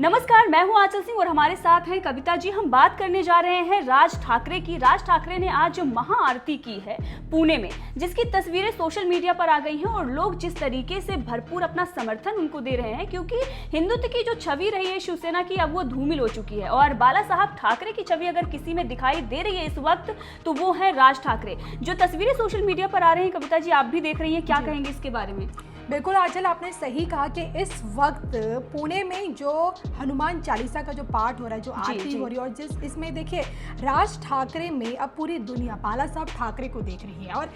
नमस्कार, मैं हूं आंचल सिंह और हमारे साथ हैं कविता जी। हम बात करने जा रहे हैं राज ठाकरे की। राज ठाकरे ने आज महाआरती की है पुणे में, जिसकी तस्वीरें सोशल मीडिया पर आ गई हैं और लोग जिस तरीके से भरपूर अपना समर्थन उनको दे रहे हैं, क्योंकि हिंदुत्व की जो छवि रही है शिवसेना की, अब वो धूमिल हो चुकी है। और बाला साहब ठाकरे की छवि अगर किसी में दिखाई दे रही है इस वक्त तो वो है राज ठाकरे। जो तस्वीरें सोशल मीडिया पर आ रही हैं, कविता जी आप भी देख रही हैं, क्या कहेंगे इसके बारे में? बिल्कुल आंचल, आपने सही कहा कि इस वक्त पुणे में जो हनुमान चालीसा का जो पाठ हो रहा है, जो आरती हो रही है, और जिस इसमें देखिए राज ठाकरे में अब पूरी दुनिया बाला साहब ठाकरे को देख रही है। और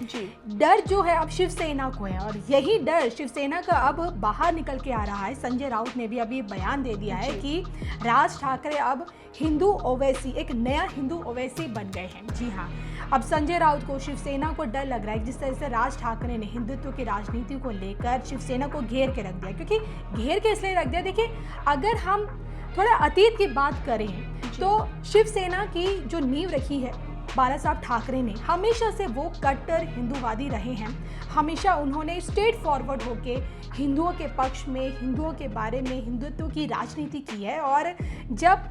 डर जो है अब शिवसेना को है, और यही डर शिवसेना का अब बाहर निकल के आ रहा है। संजय राउत ने भी अभी बयान दे दिया है कि राज ठाकरे अब हिंदू ओवैसी, एक नया हिंदू ओवैसी बन गए हैं। जी हाँ, अब संजय राउत को, शिवसेना को डर लग रहा है जिस तरह से राज ठाकरे ने हिंदुत्व की राजनीति को लेकर शिवसेना को घेर के रख दिया। क्योंकि घेर के इसलिए रख दिया, देखिए अगर हम थोड़ा अतीत की बात करें तो शिवसेना की जो नींव रखी है बाला साहब ठाकरे ने, हमेशा से वो कट्टर हिंदूवादी रहे हैं। हमेशा उन्होंने स्ट्रेट फॉरवर्ड होके हिंदुओं के पक्ष में, हिंदुओं के बारे में, हिंदुत्व की राजनीति की है। और जब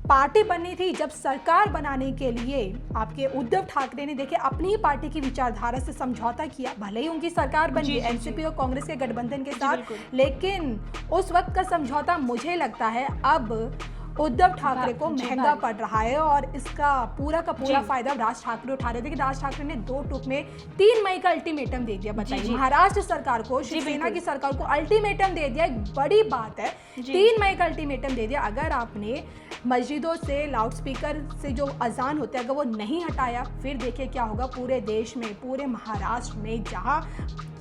पार्टी बननी थी, जब सरकार बनाने के लिए आपके उद्धव ठाकरे ने देखिए अपनी ही पार्टी की विचारधारा से समझौता किया। भले ही उनकी सरकार बन गई एनसीपी और कांग्रेस के गठबंधन के साथ, लेकिन उस वक्त का समझौता मुझे लगता है अब उद्धव ठाकरे को महंगा पड़ रहा है। और इसका पूरा का पूरा फायदा राज ठाकरे उठा रहे थे कि राज ठाकरे ने 2 टूक में 3 मई का अल्टीमेटम दे दिया। बताइए, महाराष्ट्र सरकार को, शिवसेना की सरकार को अल्टीमेटम दे दिया। एक बड़ी बात है, 3 मई का अल्टीमेटम दे दिया। अगर आपने मस्जिदों से, लाउडस्पीकर से जो अजान होता है अगर वो नहीं हटाया, फिर देखिए क्या होगा पूरे देश में, पूरे महाराष्ट्र में, जहाँ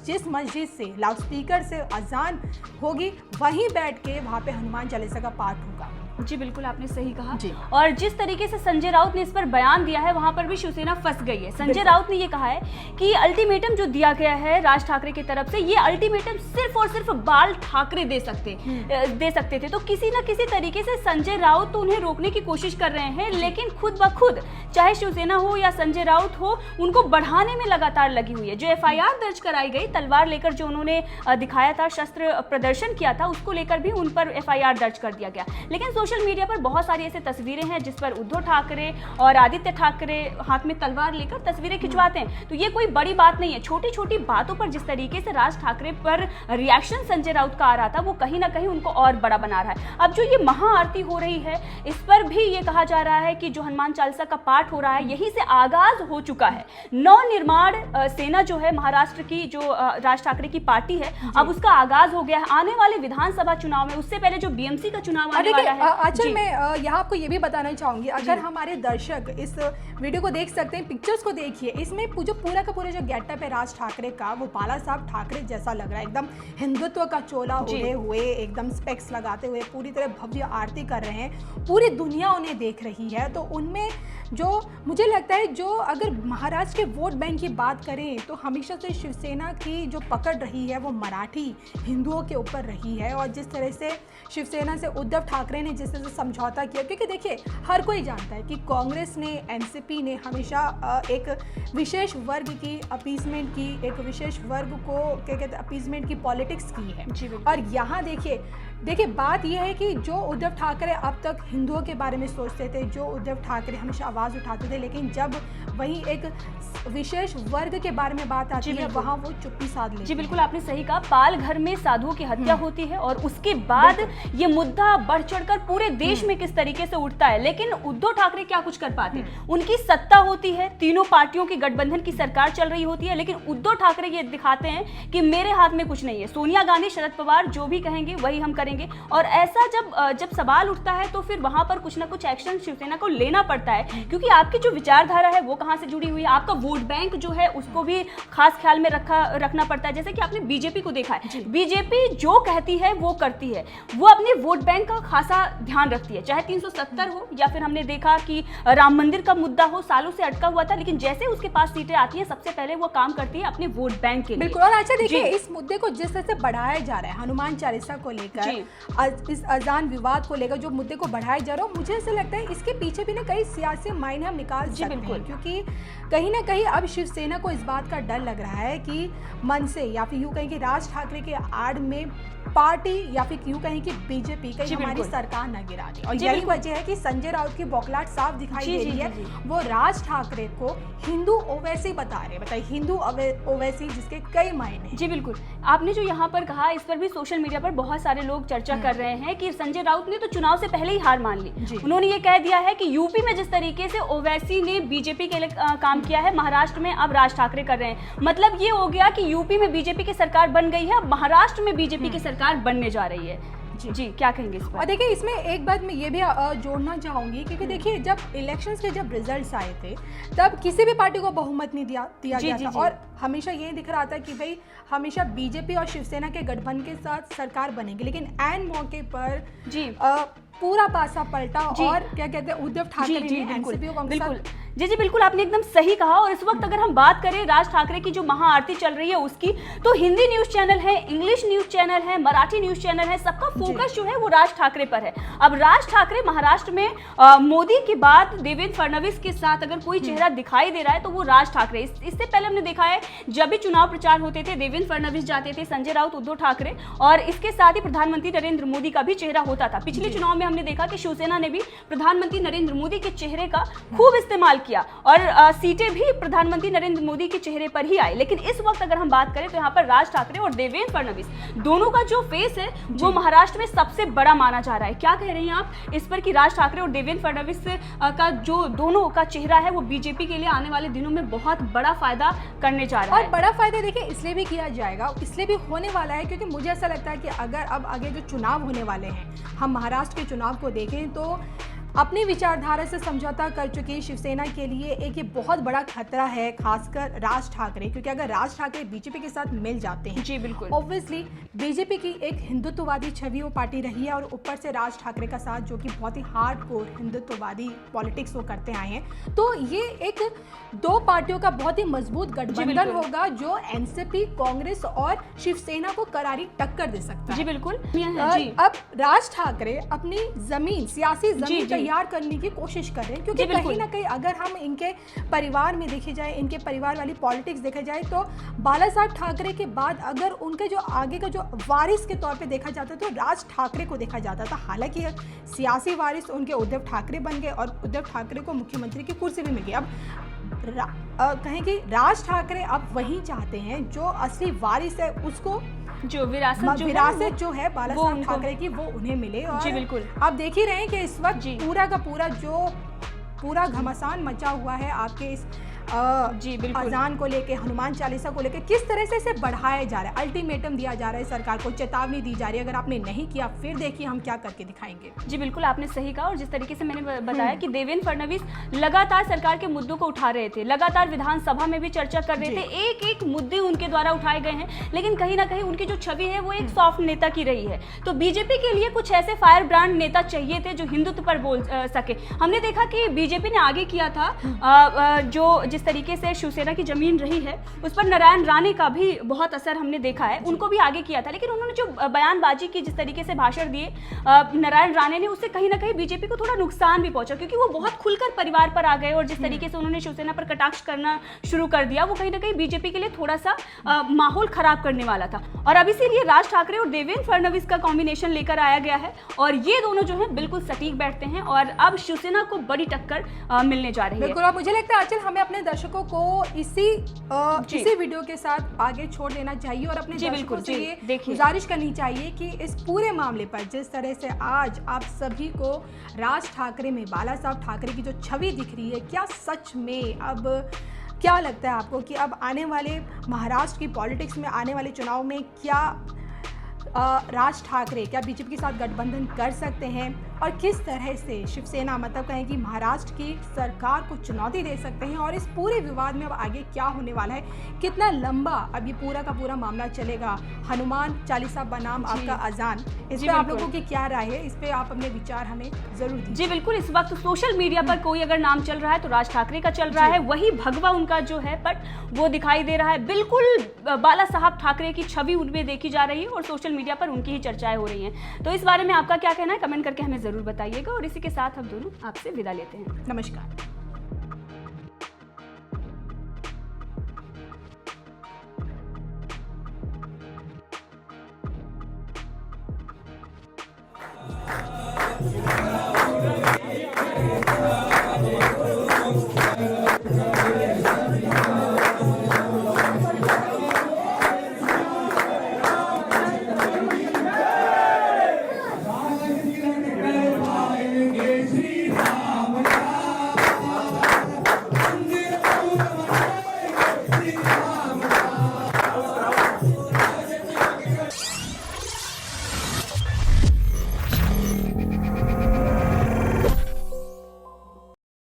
जिस मस्जिद से लाउडस्पीकर से अजान होगी वहीं बैठ के वहाँ पे हनुमान चालीसा का पाठ होगा। जी बिल्कुल, आपने सही कहा। और जिस तरीके से संजय राउत ने इस पर बयान दिया है, वहां पर भी शिवसेना फंस गई है। संजय राउत ने ये कहा है कि अल्टीमेटम जो दिया गया है राज ठाकरे की तरफ से, ये अल्टीमेटम सिर्फ और सिर्फ बाल ठाकरे दे सकते थे। तो किसी ना किसी तरीके से संजय राउत तो उन्हें रोकने की कोशिश कर रहे हैं, लेकिन खुद ब खुद चाहे शिवसेना हो या संजय राउत हो, उनको बढ़ाने में लगातार लगी हुई है। जो FIR दर्ज कराई गई, तलवार लेकर जो उन्होंने दिखाया था, शस्त्र प्रदर्शन किया था, उसको लेकर भी उन पर FIR दर्ज कर दिया गया। लेकिन सोशल मीडिया पर बहुत सारी ऐसी तस्वीरें हैं जिस पर उद्धव ठाकरे और आदित्य ठाकरे हाथ में तलवार लेकर तस्वीरें खिंचवाते हैं। तो ये कोई बड़ी बात नहीं है। छोटी छोटी बातों पर जिस तरीके से राज ठाकरे पर रिएक्शन संजय राउत का आ रहा था, वो कहीं ना कहीं उनको और बड़ा बना रहा है। अब जो ये महाआरती हो रही है, इस पर भी ये कहा जा रहा है कि जो हनुमान चालीसा का पाठ हो रहा है, यहीं से आगाज हो चुका है। नवनिर्माण सेना जो है महाराष्ट्र की, जो राज ठाकरे की पार्टी है, अब उसका आगाज हो गया है। आने वाले विधानसभा चुनाव में, उससे पहले जो BMC का चुनाव आने वाला है, मैं यहाँ आपको ये भी बताना चाहूंगी, अगर हमारे दर्शक इस वीडियो को देख सकते हैं, पिक्चर्स को देखिए, इसमें जो पूरा का पूरा जो गेटअप है राज ठाकरे का, वो बाला साहब ठाकरे जैसा लग रहा है। एकदम हिंदुत्व का चोला ओढ़े हुए, एकदम स्पेक्स लगाते हुए पूरी तरह भव्य आरती कर रहे हैं। पूरी दुनिया उन्हें देख रही है। तो उनमें जो मुझे लगता है, जो अगर महाराष्ट्र के वोट बैंक की बात करें तो हमेशा से शिवसेना की जो पकड़ रही है वो मराठी हिंदुओं के ऊपर रही है। और जिस तरह से शिवसेना से उद्धव ठाकरे ने जिस तरह से समझौता किया, क्योंकि देखिए हर कोई जानता है कि कांग्रेस ने, एनसीपी ने हमेशा एक विशेष वर्ग की अपीसमेंट की, एक विशेष वर्ग को क्या कहते हैं अपीसमेंट की पॉलिटिक्स की है। और यहाँ देखिए बात यह है कि जो उद्धव ठाकरे अब तक हिंदुओं के बारे में सोचते थे, जो उद्धव ठाकरे हमेशा आवाज़ उठाते थे, लेकिन जब वहीं एक विशेष वर्ग के बारे में बात आती है, वहाँ वो चुप्पी साध लेते हैं। जी बिल्कुल, आपने सही कहा। पालघर में साधुओं की हत्या होती है और उसके बाद ये मुद्दा बढ़ चढ़कर पूरे देश में किस तरीके से उठता है। लेकिन उद्धव ठाकरे क्या कुछ कर पाते हैं? उनकी सत्ता होती है, तीनों पार्टियों की गठबंधन की सरकार चल रही होती है, लेकिन उद्धव ठाकरे ये दिखाते हैं कि मेरे हाथ में कुछ नहीं है। सोनिया गांधी, शरद पवार जो भी कहेंगे वही हम करेंगे। और ऐसा जब सवाल उठता है तो फिर वहां पर कुछ ना कुछ एक्शन शिवसेना को लेना पड़ता है, क्योंकि आपकी जो विचारधारा है वो कहां से जुड़ी हुई है, आपका वोट बैंक जो है उसको भी खास ख्याल में रखना पड़ता है। जैसे कि आपने बीजेपी को देखा है, बीजेपी जो कहती है वो करती है, वो अपने वोट बैंक का खासा ध्यान रखती है, चाहे 370 हो या फिर हमने देखा कि राम मंदिर का मुद्दा हो, सालों से अटका हुआ था, लेकिन जैसे उसके पास सीटें आती हैं सबसे पहले वो काम करती है अपने वोट बैंक के लिए। बिल्कुल। और अच्छा देखिए, इस मुद्दे को जिस तरह से बढ़ाया जा रहा है हनुमान चालीसा को लेकर, इस अजान विवाद को लेकर जो मुद्दे को बढ़ाया जा रहा है, मुझे ऐसा लगता है इसके पीछे भी ना कई सियासी मायने हम निकाल सकते हैं, क्योंकि कहीं ना कहीं अब शिवसेना को इस बात का डर लग रहा है कि मन से, या फिर यूं कहें कि राज ठाकरे के आड़ में पार्टी, या फिर यूं कहें कि बीजेपी कहीं हमारी सरकार न गिरा दे। और यही वजह है कि संजय राउत की बौखलाहट साफ दिखाई दे रही है। वो राज ठाकरे को हिंदू ओवैसी बता रहे हैं। बताइए, हिंदू ओवैसी जिसके कई मायने। जी बिल्कुल, आपने जो यहाँ पर कहा, इस पर भी सोशल मीडिया पर बहुत सारे लोग चर्चा कर रहे हैं कि संजय राउत ने तो चुनाव से पहले ही हार मान ली। उन्होंने ये कह दिया है कि यूपी में जिस तरीके से ओवैसी ने बीजेपी के लिए काम किया है, महाराष्ट्र में अब राज ठाकरे कर रहे हैं। मतलब ये हो गया कि यूपी में बीजेपी की सरकार बन गई है, अब महाराष्ट्र में बीजेपी की सरकार बनने जा रही है। जी क्या कहेंगे इस पर? और देखिए, इसमें एक बात मैं ये भी जोड़ना चाहूंगी, क्योंकि देखिए जब इलेक्शंस के जब रिजल्ट्स आए थे तब किसी भी पार्टी को बहुमत नहीं दिया गया था, और हमेशा ये दिख रहा था कि भाई हमेशा बीजेपी और शिवसेना के गठबंधन के साथ सरकार बनेगी। लेकिन ऐन मौके पर पूरा पासा पलटा और क्या कहते हैं, उद्धव ठाकरे ने एनसीपी को जी बिल्कुल, आपने एकदम सही कहा। और इस वक्त अगर हम बात करें राज ठाकरे की जो महाआरती चल रही है उसकी, तो हिंदी न्यूज चैनल है, इंग्लिश न्यूज चैनल है, मराठी न्यूज चैनल है, सबका फोकस जो है वो राज ठाकरे पर है। अब राज ठाकरे महाराष्ट्र में मोदी के बाद देवेंद्र फडणवीस के साथ अगर कोई चेहरा दिखाई दे रहा है तो वो राज ठाकरे। इससे पहले हमने देखा है जब भी चुनाव प्रचार होते थे, देवेंद्र फडणवीस जाते थे, संजय राउत, उद्धव ठाकरे, और इसके साथ ही प्रधानमंत्री नरेंद्र मोदी का भी चेहरा होता था। पिछले चुनाव में हमने देखा कि शिवसेना ने भी प्रधानमंत्री नरेंद्र मोदी के चेहरे का खूब इस्तेमाल किया और सीटें भी प्रधानमंत्री नरेंद्र मोदी के चेहरे पर ही आई। लेकिन इस वक्त अगर हम बात करें तो यहाँ पर राज ठाकरे और देवेंद्र फडणवीस दोनों का जो फेस है वो महाराष्ट्र में सबसे बड़ा माना जा रहा है। क्या कह रहे हैं आप इस पर कि राज ठाकरे और देवेंद्र फडणवीस का जो दोनों का चेहरा है वो बीजेपी के लिए आने वाले दिनों में बहुत बड़ा फायदा करने जा रहा है? और बड़ा फायदा देखिए इसलिए भी किया जाएगा, इसलिए भी होने वाला है क्योंकि मुझे ऐसा लगता है कि अगर अब आगे जो चुनाव होने वाले हैं, हम महाराष्ट्र के चुनाव को देखें तो अपनी विचारधारा से समझौता कर चुकी शिवसेना के लिए एक ये बहुत बड़ा खतरा है, खासकर राज ठाकरे, क्योंकि अगर राज ठाकरे बीजेपी के साथ मिल जाते हैं, जी बिल्कुल, ऑब्वियसली बीजेपी की एक हिंदुत्ववादी छवि वो पार्टी रही है और ऊपर से राज ठाकरे का साथ जो कि बहुत ही हार्डकोर हिंदुत्ववादी पॉलिटिक्स वो करते आए हैं, तो ये एक दो पार्टियों का बहुत ही मजबूत गठबंधन होगा जो एनसीपी, कांग्रेस और शिवसेना को करारी टक्कर दे सकता है। जी बिल्कुल। अब राज ठाकरे अपनी सियासी जमीन तैयार करने की कोशिश कर रहे हैं, क्योंकि कहीं ना कहीं अगर हम इनके परिवार में देखे जाए, इनके परिवार वाली पॉलिटिक्स देखे जाए, तो बाला साहब ठाकरे के बाद अगर उनके जो आगे का जो वारिस के तौर पे देखा जाता तो राज ठाकरे को देखा जाता था। हालांकि सियासी वारिस उनके उद्धव ठाकरे बन गए और उद्धव ठाकरे को मुख्यमंत्री की कुर्सी भी मिल गई। अब कहें कि राज ठाकरे अब वही चाहते हैं जो असली वारिस है उसको, जो विरासत जो है बाला साहब ठाकरे की, वो उन्हें मिले। और जी बिल्कुल, आप देख ही रहे हैं कि इस वक्त पूरा का पूरा जो पूरा घमासान मचा हुआ है आपके इस अजान को लेके, हनुमान चालीसा को लेके, किस तरह से इसे बढ़ाया जा रहा है, अल्टीमेटम दिया जा रहा है, सरकार को चेतावनी दी जा रही है, अगर आपने नहीं किया फिर देखिए हम क्या करके दिखाएंगे। जी बिल्कुल, आपने सही कहा। और जिस तरीके से मैंने बताया कि देवेंद्र फडणवीस लगातार सरकार के मुद्दों को उठा रहे थे, लगातार विधानसभा में भी चर्चा कर रहे थे, एक एक मुद्दे उनके द्वारा उठाए गए हैं, लेकिन कहीं ना कहीं उनकी जो छवि है वो एक सॉफ्ट नेता की रही है। तो बीजेपी के लिए कुछ ऐसे फायर ब्रांड नेता चाहिए थे जो हिंदुत्व पर बोल सके। हमने देखा कि बीजेपी ने आगे किया था, जो जिस तरीके से शिवसेना की जमीन रही है उस पर नारायण राणे का भी बहुत असर हमने देखा है, उनको भी आगे किया था। लेकिन उन्होंने जो बयानबाजी की, जिस तरीके से भाषण दिए नारायण राणे ने, उससे कहीं ना कहीं बीजेपी को थोड़ा नुकसान भी पहुंचा, क्योंकि वो बहुत खुलकर परिवार पर आ गए और जिस तरीके से उन्होंने शिवसेना पर कटाक्ष करना शुरू कर दिया, वो कहीं ना कहीं बीजेपी के लिए थोड़ा सा माहौल खराब करने वाला था। और अब इसीलिए राज ठाकरे और देवेंद्र फडणवीस का कॉम्बिनेशन लेकर आया गया है और ये दोनों जो है बिल्कुल सटीक बैठते हैं और अब शिवसेना को बड़ी टक्कर मिलने जा रही है। बिल्कुल, और मुझे लगता है आंचल हमें अपने दर्शकों को इसी वीडियो के साथ आगे छोड़ देना चाहिए और अपने दर्शकों से ये गुजारिश करनी चाहिए कि इस पूरे मामले पर जिस तरह से आज आप सभी को राज ठाकरे में बाला साहब ठाकरे की जो छवि दिख रही है, क्या सच में अब क्या लगता है आपको कि अब आने वाले महाराष्ट्र की पॉलिटिक्स में, आने वाले चुनाव में क्या राज ठाकरे क्या बीजेपी के साथ गठबंधन कर सकते हैं और किस तरह से शिवसेना, मतलब कहें कि महाराष्ट्र की सरकार को चुनौती दे सकते हैं, और इस पूरे विवाद में अब आगे क्या होने वाला है, कितना लंबा अब ये पूरा का पूरा मामला चलेगा, हनुमान चालीसा बनाम आपका अजान, इस पर आप लोगों की क्या राय है, इस पे आप अपने विचार हमें जरूर दीजिए। जी बिल्कुल, इस वक्त सोशल मीडिया पर कोई अगर नाम चल रहा है तो राज ठाकरे का चल रहा है, वही भगवा उनका जो है पट वो दिखाई दे रहा है, बिल्कुल बाला साहब ठाकरे की छवि उनमें देखी जा रही है और सोशल मीडिया मीडिया पर उनकी ही चर्चाएं हो रही हैं। तो इस बारे में आपका क्या कहना है, कमेंट करके हमें ज़रूर बताइएगा। और इसी के साथ हम दोनों आपसे विदा लेते हैं। नमस्कार।